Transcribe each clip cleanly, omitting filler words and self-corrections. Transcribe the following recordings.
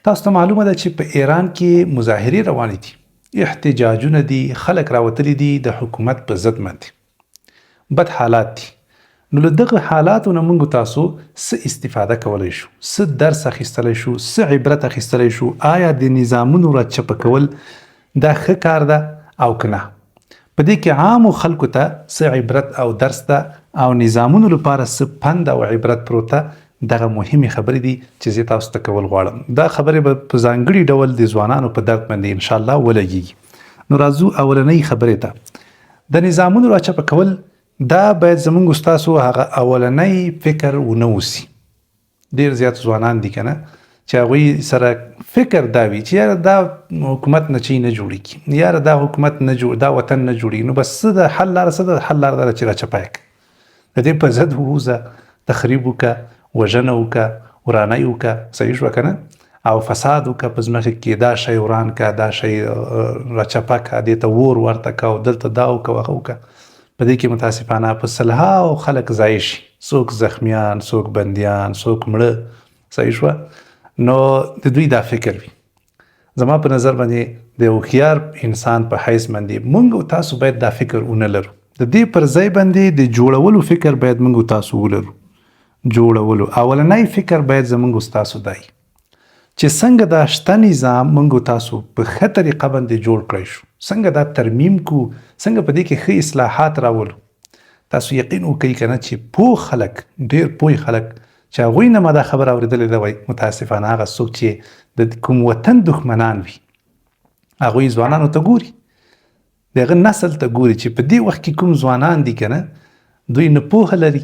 تاسو ته معلومه ده چې په ایران کې مظاهرې روانې دي، احتجاجونه دي، خلک راوتلي دي د حکومت په ضد باندې. بد حالات دي. نو له دغه حالاتو نه موږ تاسو څه استفاده کولی شو، څه درس اخیستلی شو، څه عبرت اخیستلی شو، آیا د نظامونو را چپه کول دا ښه کار ده او که نه. په دې کې عامو خلکو ته څه عبرت او درس ده او نظامونو لپاره څه پند او عبرت پروت ده. دغه مهمې خبرې دي چې زه تاسو ته کول غواړم. دا خبرې به په ځانګړي ډول د ځوانانو په درد باندې انشاءالله ولګېږي. نو راځو اولنۍ خبرې ته. د نظامونو راچپه کول دا باید زموږ ستاسو هغه اولنی فکر ونه اوسي. ډېر زیات ځوانان دي که نه چې هغوی سره فکر دا وي چې یاره دا حکومت نه چی نه جوړېږي، یاره دا حکومت نه دا وطن نه جوړېږي، نو بس څه د حل لاره څه د حل لاره ده چې راچپه یې کړه، د دې په ضد ووځه، تخریب وکړه، وژنه وکړه، ورانۍ وکړه، صحیح شوه که نه، او فساد وکړه په ځمکه کې، دا شی وران کړه، دا شی راچپه کړه، دې ته اور ورته کړه او دلته دا وکړه هغه وکړه. په دې کې متاسفانه په سلهاو خلک ضایع شي، څوک زخمیان، څوک بندیان، څوک مړه، صحیح شوه. نو د دوی دا فکر وي. زما په نظر باندې د هوښیار انسان په حیث باندې موږ او تاسو باید دا فکر ونه لرو. د دې پر ځای باندې د جوړولو فکر باید موږ او تاسو ولرو. جوړولو اولنی فکر باید زموږ او تاسو دی چې څنګه دا شته نظام موږ او تاسو په ښه طریقه باندې جوړ کړی شو، څنګه دا ترمیم کو، څنګه په دې کې ښه اصلاحات راولو. تاسو یقین وکړئ که نه چې پوه خلک، ډېر پوه خلک چې هغوی نه ما دا خبر اورېدلې ده، وایي متاسفانه هغه څوک چې د کوم وطن دښمنان وي هغوی ځوانانو ته ګوري، د هغه نسل ته ګوري چې په دې وخت کې کوم ځوانان دي که نه، دوی نه پوهه لري،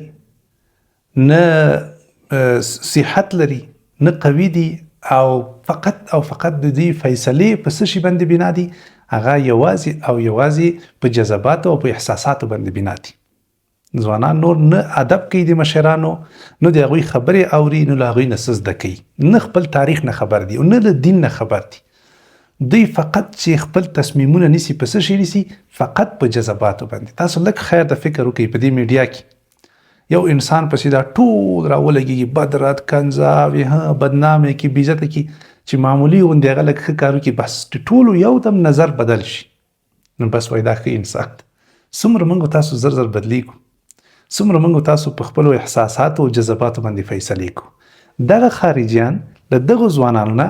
نه صحت لري، نه قوي دي، او فقط د دوی فیصلې په څه شي باندې بنا دي، هغه یوازې او یوازې په جذباتو او په احساساتو باندې بنا دي. ځوانان نور نه ادب کوي د مشرانو، نه د هغوی خبرې اوري، نه له هغوی نه څه زده کوي، نه خپل تاریخ نه خبر دي او نه له دین نه خبر دي. دوی فقط چې خپل تصمیمونه نیسي په څه شي نیسي، فقط په جذباتو باندې. تاسو لږ خیر د فکر وکړئ په دې میډیا کې یو انسان پسې دا ټول راولګېږي، بد رد، کنځاوې، بدنامې کې، بېعزته کې، چې معمولي غوندې هغه لږ ښه کار وکړي، بس د ټولو یو دم نظر بدل شي. نو بس وایي دا ښه انسان. څومره موږ تاسو زر زر بدلیږو، څومره موږ تاسو په خپلو احساساتو او جذباتو باندې فیصلې کو. دغه خارجیان له دغو ځوانانو نه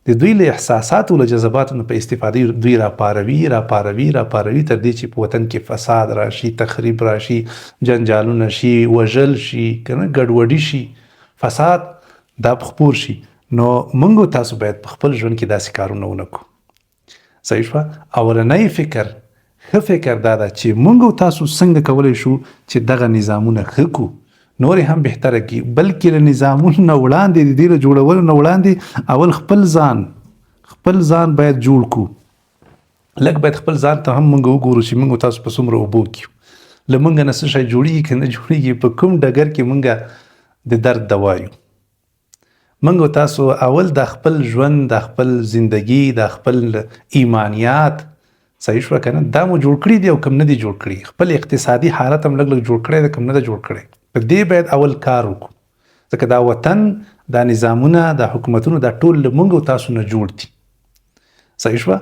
د دوی له احساساتو له جذباتو نه په استفادې دوی راپاروي تر دې چې په وطن کې فساد راشي، تخریب راشي، جنجالونه شي، وژل شي، کنه ګډوډي شي، فساد دا خپور شي. نو موږ تاسو باید په خپل ژوند کې داسې کارونه ونه کړو. صحیح شوه. اولنی فکر، ښه فکر دا ده چې موږ تاسو څنګه کولی شو چې دغه نظامونه ښه کړو، نورې هم بهتره کړي، بلکې له نظامونو نه وړاندې، د دې له جوړولو نه وړاندې اول خپل ځان باید جوړ کړو. لږ باید خپل ځان ته هم موږ وګورو چې موږ تاسو په څومره اوبو کې له موږ نه څه شی جوړېږي که نه جوړېږي، په کوم ډګر کې موږ د درد دوا یو. موږ تاسو اول د خپل ژوند، د خپل زندگی، د خپل ایمانیات، صحیح شوه که نه، دا مو جوړ کړي دي او کم نه دي جوړ کړي. خپل اقتصادي حالت هم لږ جوړ کړی دی، کم نه ده جوړ کړی. په دې باید اول کار وکړو، ځکه دا وطن، دا نظامونه، دا حکومتونه، دا ټول له موږ او تاسو نه جوړ دي. صحیح شوه.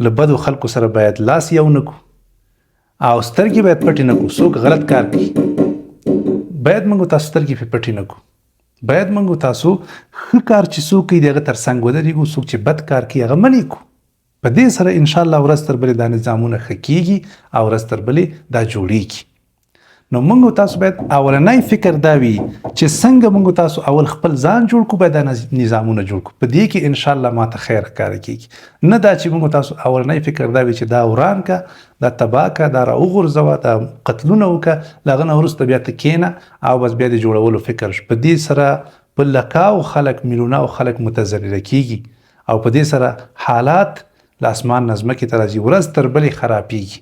له بدو خلکو سره باید لاس یو نه کړو او سترګې باید پټې نه کړو. څوک غلط کار کوي باید موږ تاسو سترګې پې پټې نه کړو. باید موږ تاسو ښه کار چې څوک کوي د هغه تر څنګ ودرېږو، څوک چې بد کار کوي هغه منې کړو. په دې سره انشاءالله ورځ تر بلې دا نظامونه ښه کېږي او ورځ تر بلې دا جوړېږي. نو موږ تاسو باید اولنی فکر دا وي چې څنګه موږ تاسو اول خپل ځان جوړ کړو، باید دا نظامونه جوړ کړو. په دې کې انشاءالله ماته خیر ښکاره کېږي. نه دا چې موږ تاسو اولنی فکر دا وي چې دا وران که، دا تباه که، دا راوغورځوه، دا قتلونه وکړه، له هغه نه وروسته بیا ته کښېنه او بس بیا د جوړولو فکر شو. په دې سره په لکاو خلک، میلیوناو خلک متضرره کېږي او په دې سره حالات له اسمان نه ځمکې ته راځي، ورځ تر بلې خرابېږي.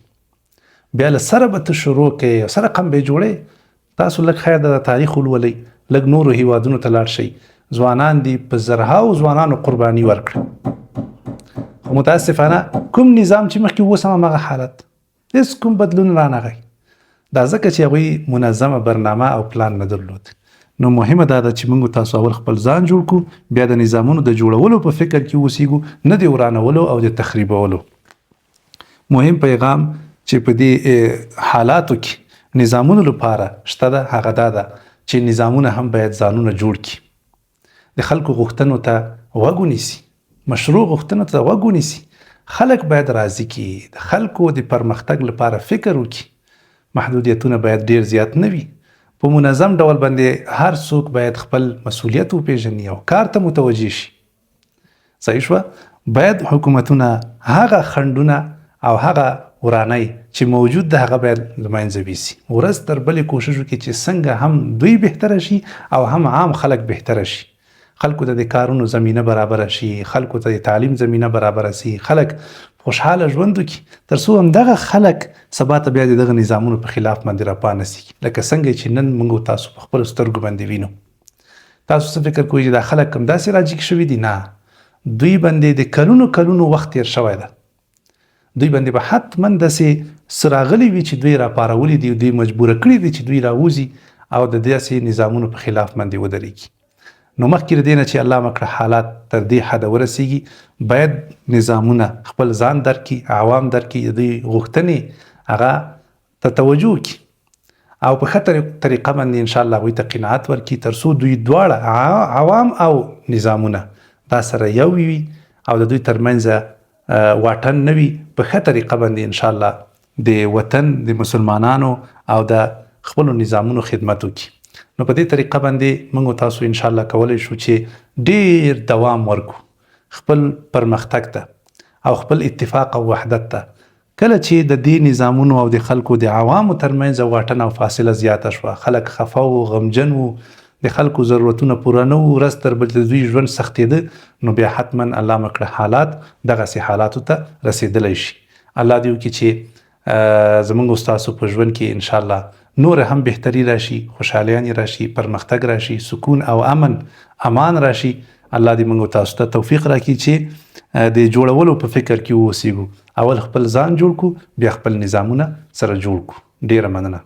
بیا له سره به ته شروع کوې او سره قم به جوړې. تاسو لږ خیر د تاریخ ولولئ، لږ نورو هیوادونو ته لاړ شئ. ځوانان دي په زرهاو ځوانانو قرباني ورکړه، خو متاسفانه کوم نظام چې مخکې اوس هم همغه حالت، هېڅ کوم بدلون رانغی. دا ځکه چې هغوی منظمه برنامه او پلان نه درلود. نو مهمه دا ده چې موږ تاسو اول خپل ځان جوړ کړو، بیا د نظامونو د جوړولو په فکر کې اوسېږو، نه د ورانولو او د تخریبولو. مهم پیغام چې په دې حالاتو کې نظامونو لپاره شته ده هغه دا ده چې نظامونه هم باید ځانونه جوړ کړي، د خلکو غوښتنو ته غوږ ونیسي، مشروع غوښتنو ته غوږ ونیسي، خلک باید راضي کړي، د خلکو د پرمختګ لپاره فکر وکړي. محدودیتونه باید ډیر زیات نه وي، په منظم ډول باندې هر څوک باید خپل مسؤلیت وپیژني او کار ته متوجه شي. صحیح شوه؟ باید حکومتونه هغه خنډونه او هغه ورانۍ چې موجود ده هغه باید له منځه یوسي، ورځ تر بلې کوشش وکړي چې څنګه هم دوی بهتره شي او هم عام خلک بهتره شي، خلکو ته د کارونو زمینه برابره شي، خلکو ته د تعلیم زمینه برابره شي، خلک خوشحاله ژوند وکړي، تر څو همدغه خلک سبا ته بیا دغه نظامونو په خلاف باندې راپانسي، لکه څنګه چې نن موږ تاسو په خپلو سترګو باندې وینو. تاسو څه فکر کوئ چې دا خلک هم داسې راجیګ شوي دي؟ نه، دوی باندې د کلونو کلونو وخت تیر شوی ده، دوی باندې به حتما داسې څه راغلي وي چې دوی راپارولي دي، دوی مجبوره کړي دي چې دوی راوځي او د داسې نظامونو په خلاف باندې ودرېږي. نو مخکې له دې نه چې الله مکړه حالات تر دې حده ورسیږي، باید نظامونه خپل ځان درک کړي، عوام درک کړي، دوی غوښتنې هغه ته توجه وکړي او په ښه طریقه باندې انشاءالله هغوی ته قناعت ورکړي، تر څو دوی دواړه عوام او نظامونه دا سره یو وي او د دوی ترمنځ واټن نه وي، په ښه طریقه باندې انشاءالله د وطن د مسلمانانو او د خپلو نظامونو خدمت وکړي. نو په دې طریقه باندې موږ تاسو انشاءالله کولی شو چې ډیر دوام ورکو خپل پرمختګ ته او خپل اتفاق او وحدت ته. کله چې د دې نظامونو او د خلکو د عوامو ترمنځ واټن او فاصله زیاته شوه، خلک خفه و، غمجن و، د خلکو ضرورتونه پوره نه وو، ورځ تر بلې د دوی ژوند سختېده، نو بیا حتما الله مکړه حالات دغسې حالاتو ته رسېدلی شي. الله دې وکړي چې زموږ ستاسو په ژوند کې انشاءالله نور هم بهتري راشي، خوشحالیانې راشي، پرمختګ راشي، سکون او امان راشي. الله دې موږ تاسو ته توفیق راکړي چې د جوړولو په فکر کې واوسېږو، اول خپل ځان جوړ کړو، بیا خپل نظامونه سره جوړ کړو. ډیره مننه.